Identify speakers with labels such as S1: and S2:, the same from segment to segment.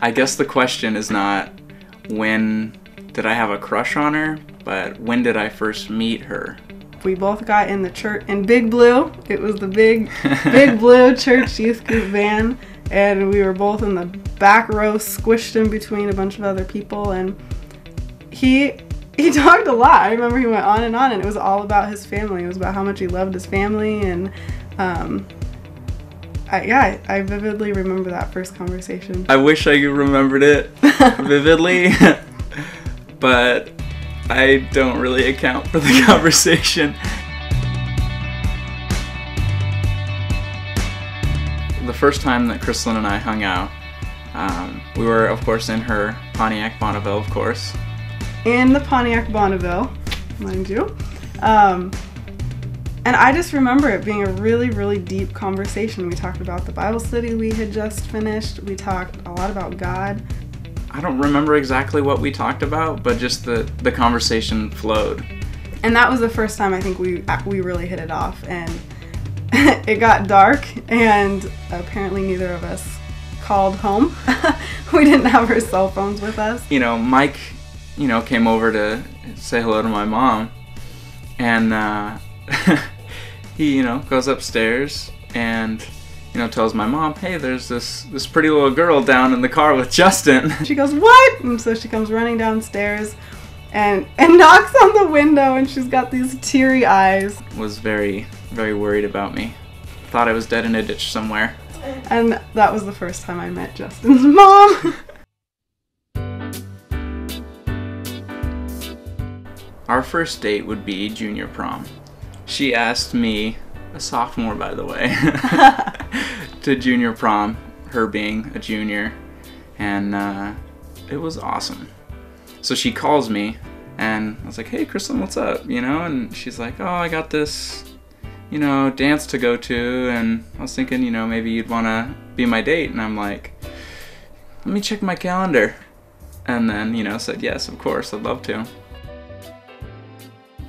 S1: I guess the question is not when did I have a crush on her, but when did I first meet her?
S2: We both got in the church in Big Blue. It was the big blue church youth group van, and we were both in the back row, squished in between a bunch of other people. And he talked a lot. I remember he went on, and it was all about his family. It was about how much he loved his family, and I vividly remember that first conversation.
S1: I wish I remembered it vividly, but I don't really account for the conversation. The first time that Chrislin and I hung out, we were, of course, in her Pontiac Bonneville, of course.
S2: In the Pontiac Bonneville, mind you. And I just remember it being a really, really deep conversation. We talked about the Bible study we had just finished. We talked a lot about God.
S1: I don't remember exactly what we talked about, but just the conversation flowed.
S2: And that was the first time I think we really hit it off. And it got dark, and apparently neither of us called home. We didn't have our cell phones with us.
S1: Mike, came over to say hello to my mom, and he, goes upstairs and, tells my mom, hey, there's this pretty little girl down in the car with Justin.
S2: She goes, what? And so she comes running downstairs and knocks on the window, and she's got these teary eyes.
S1: Was very, very worried about me. Thought I was dead in a ditch somewhere.
S2: And that was the first time I met Justin's mom.
S1: Our first date would be junior prom. She asked me, a sophomore by the way, to junior prom, her being a junior, and it was awesome. So she calls me, and I was like, hey Chrislin, what's up, and she's like, oh, I got this, dance to go to, and I was thinking, maybe you'd want to be my date, and I'm like, let me check my calendar, and then, said, yes, of course, I'd love to.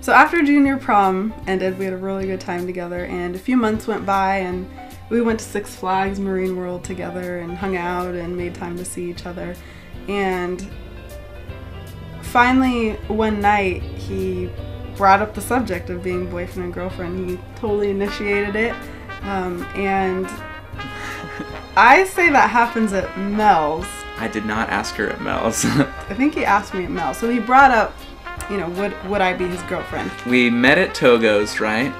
S2: So after junior prom ended, we had a really good time together, and a few months went by, and we went to Six Flags Marine World together and hung out and made time to see each other. And finally, one night, he brought up the subject of being boyfriend and girlfriend. He totally initiated it, and I say that happens at Mel's.
S1: I did not ask her at Mel's.
S2: I think he asked me at Mel's. So he brought up, would I be his girlfriend? We
S1: met at Togo's, right?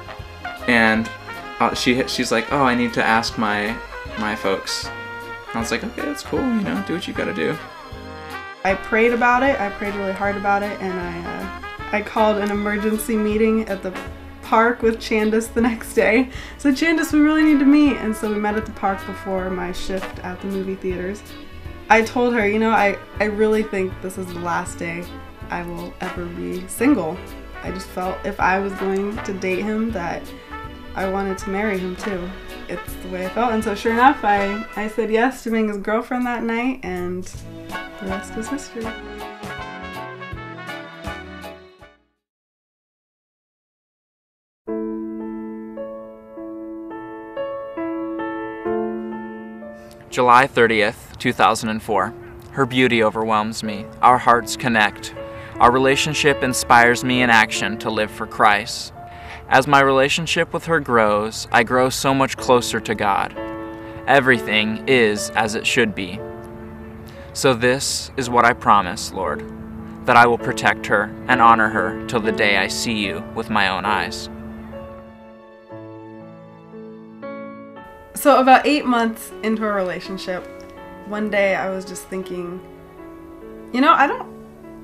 S1: And she's like, oh, I need to ask my folks. And I was like, okay, that's cool, do what you gotta do.
S2: I prayed about it. I prayed really hard about it, and I called an emergency meeting at the park with Chandis the next day. So Chandis, we really need to meet. And so we met at the park before my shift at the movie theaters. I told her, I really think this is the last day I will ever be single. I just felt if I was going to date him that I wanted to marry him too. It's the way I felt, and so sure enough, I said yes to being his girlfriend that night, and the rest is history.
S3: July 30th, 2004. Her beauty overwhelms me. Our hearts connect. Our relationship inspires me in action to live for Christ. As my relationship with her grows, I grow so much closer to God. Everything is as it should be. So this is what I promise, Lord, that I will protect her and honor her till the day I see you with my own eyes.
S2: So about 8 months into our relationship, one day I was just thinking,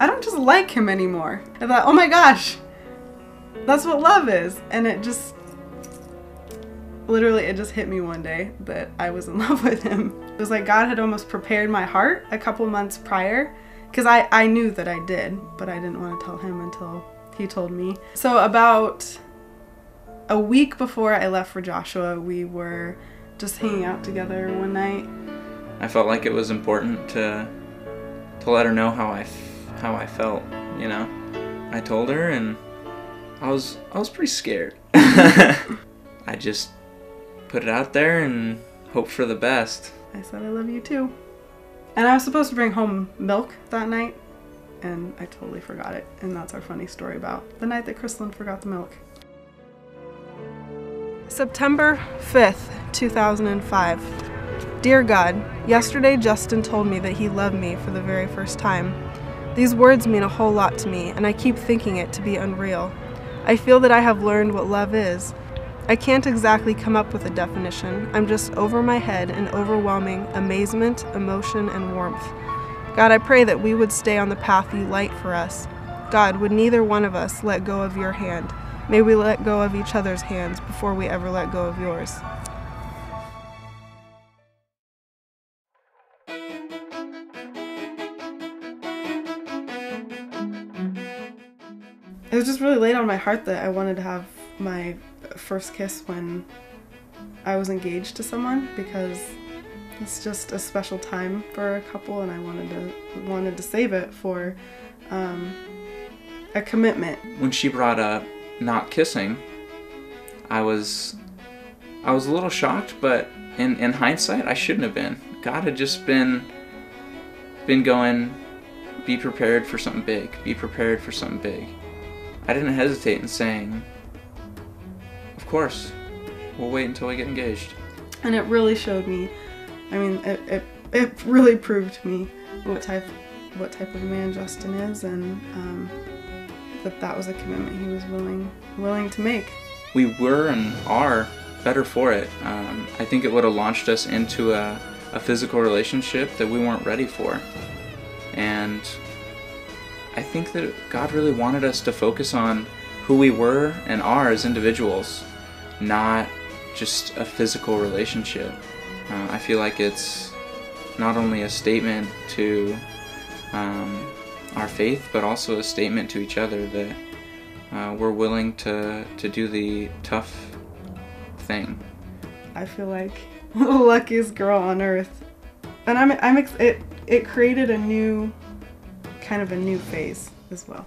S2: I don't just like him anymore. I thought, oh my gosh, that's what love is. And it just hit me one day that I was in love with him. It was like God had almost prepared my heart a couple months prior, because I knew that I did, but I didn't want to tell him until he told me. So about a week before I left for Joshua, we were just hanging out together one night.
S1: I felt like it was important to let her know how I felt, I told her, and I was pretty scared. I just put it out there and hoped for the best.
S2: I said I love you too. And I was supposed to bring home milk that night, and I totally forgot it. And that's our funny story about the night that Chrislin forgot the milk. September 5th, 2005. Dear God, yesterday Justin told me that he loved me for the very first time. These words mean a whole lot to me, and I keep thinking it to be unreal. I feel that I have learned what love is. I can't exactly come up with a definition. I'm just over my head in overwhelming amazement, emotion, and warmth. God, I pray that we would stay on the path you light for us. God, would neither one of us let go of your hand. May we let go of each other's hands before we ever let go of yours. It was just really laid on my heart that I wanted to have my first kiss when I was engaged to someone, because it's just a special time for a couple, and I wanted to save it for a commitment.
S1: When she brought up not kissing, I was a little shocked, but in hindsight, I shouldn't have been. God had just been going, be prepared for something big, be prepared for something big. I didn't hesitate in saying, of course, we'll wait until we get engaged. And it really showed me, I mean, it really proved to me what type of man Justin is, and that was a commitment he was willing to make. We were and are better for it. I think it would have launched us into a physical relationship that we weren't ready for. And I think that God really wanted us to focus on who we were and are as individuals, not just a physical relationship. I feel like it's not only a statement to our faith, but also a statement to each other that we're willing to do the tough thing. I feel like the luckiest girl on earth, and it created a new phase as well.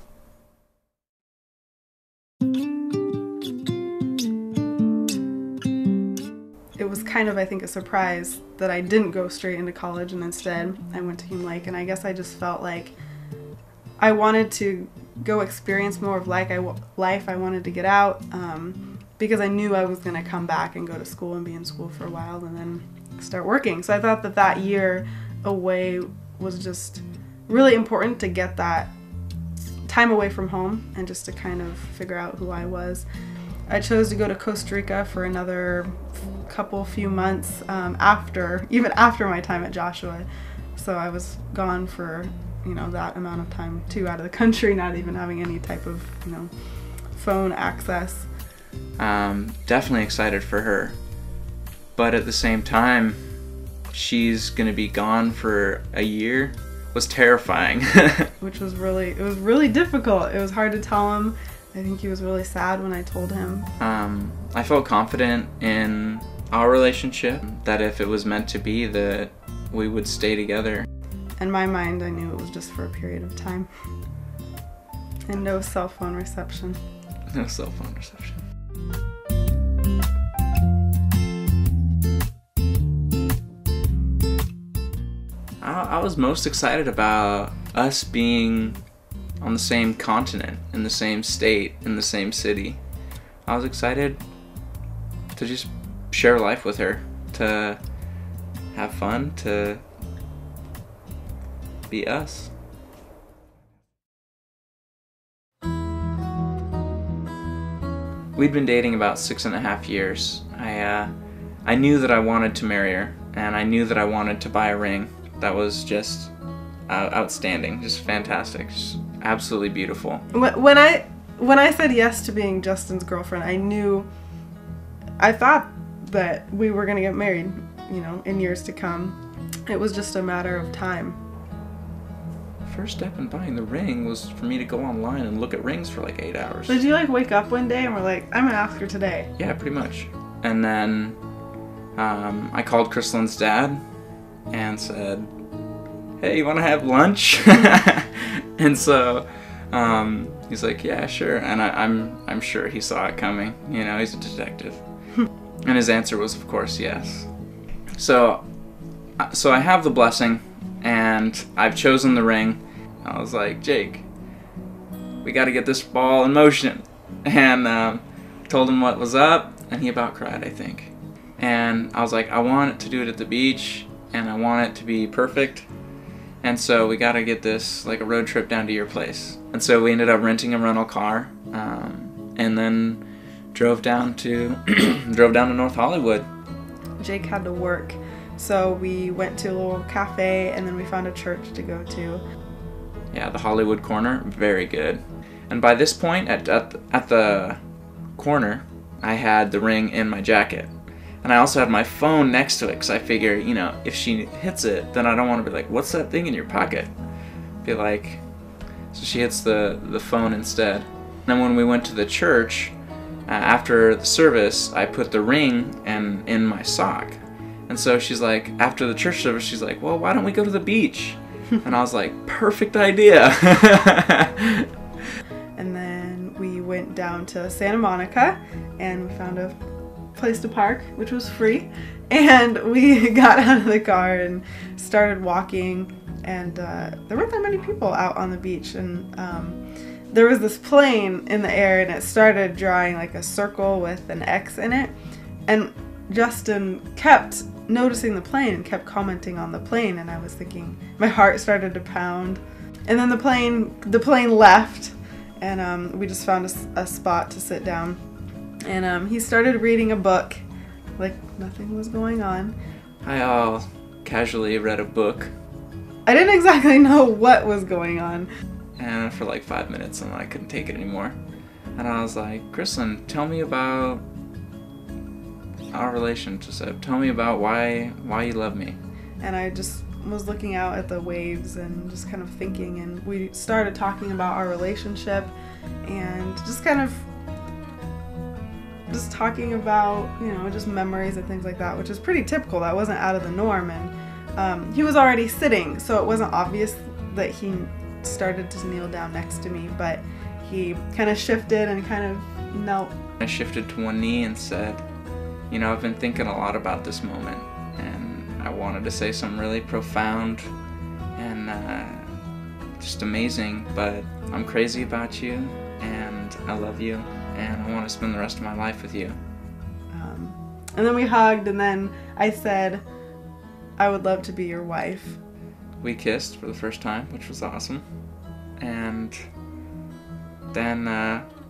S1: It was kind of, I think, a surprise that I didn't go straight into college, and instead I went to Hume Lake, and I guess I just felt like I wanted to go experience more of life. I wanted to get out because I knew I was going to come back and go to school and be in school for a while and then start working. So I thought that year away was just really important to get that time away from home and just to kind of figure out who I was. I chose to go to Costa Rica for another few months even after my time at Joshua. So I was gone for, that amount of time too, out of the country, not even having any type of, phone access. Definitely excited for her. But at the same time, she's gonna be gone for a year. Was terrifying. Which was really difficult. It was hard to tell him. I think he was really sad when I told him. I felt confident in our relationship, that if it was meant to be, that we would stay together. In my mind, I knew it was just for a period of time. And no cell phone reception. No cell phone reception. I was most excited about us being on the same continent, in the same state, in the same city. I was excited to just share life with her, to have fun, to be us. We'd been dating about 6.5 years. I knew that I wanted to marry her, and I knew that I wanted to buy a ring. That was just outstanding, just fantastic, just absolutely beautiful. When I said yes to being Justin's girlfriend, I thought that we were gonna get married, in years to come. It was just a matter of time. The first step in buying the ring was for me to go online and look at rings for like 8 hours. Did you wake up one day and were like, I'm gonna ask her today? Yeah, pretty much. And then I called Chrislin's dad and said, hey, you want to have lunch? And so he's like, yeah, sure. And I'm sure he saw it coming. He's a detective. And his answer was, of course, yes. So I have the blessing and I've chosen the ring. I was like, Jake, we got to get this ball in motion. And told him what was up, and he about cried, I think. And I was like, I want to do it at the beach, and I want it to be perfect. And so we got to get this like a road trip down to your place. And so we ended up renting a rental car, and then drove down to North Hollywood.
S2: Jake had to work, so we went to a little cafe, and then we found a church to go to.
S1: Yeah, the Hollywood corner, very good. And by this point, at the corner, I had the ring in my jacket. And I also had my phone next to it, because I figure, you know, if she hits it, then I don't want to be like, what's that thing in your pocket? Be like, so she hits the phone instead. And then when we went to the church, after the service, I put the ring in my sock. And so she's like, after the church service, she's like, well, why don't we go to the beach? And I was like, perfect idea.
S2: And then we went down to Santa Monica, and we found a place to park, which was free. And we got out of the car and started walking, and there weren't that many people out on the beach. And there was this plane in the air, and it started drawing like a circle with an X in it. And Justin kept noticing the plane and kept commenting on the plane, and I was thinking, my heart started to pound. And then the plane left, and we just found a spot to sit down. And he started reading a book like nothing was going on.
S1: I casually read a book.
S2: I didn't exactly know what was going on.
S1: And for like 5 minutes, and then I couldn't take it anymore. And I was like, Chrislin, tell me about our relationship. Tell me about why you love me.
S2: And I just was looking out at the waves and just kind of thinking, and we started talking about our relationship and just kind of just talking about, you know, just memories and things like that, which is pretty typical. That wasn't out of the norm. And he was already sitting, so it wasn't obvious that he started to kneel down next to me, but he kind of shifted and kind of knelt.
S1: I shifted to one knee and said, you know, I've been thinking a lot about this moment, and I wanted to say something really profound and just amazing, but I'm crazy about you, and I love you, and I want to spend the rest of my life with you.
S2: And then we hugged, and then I said, I would love to be your wife.
S1: We kissed for the first time, which was awesome. And then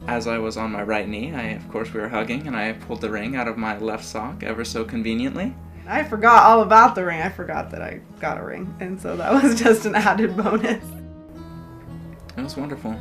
S1: as I was on my right knee, of course we were hugging, and I pulled the ring out of my left sock ever so conveniently.
S2: I forgot all about the ring. I forgot that I got a ring, and so that was just an added bonus.
S1: It was wonderful.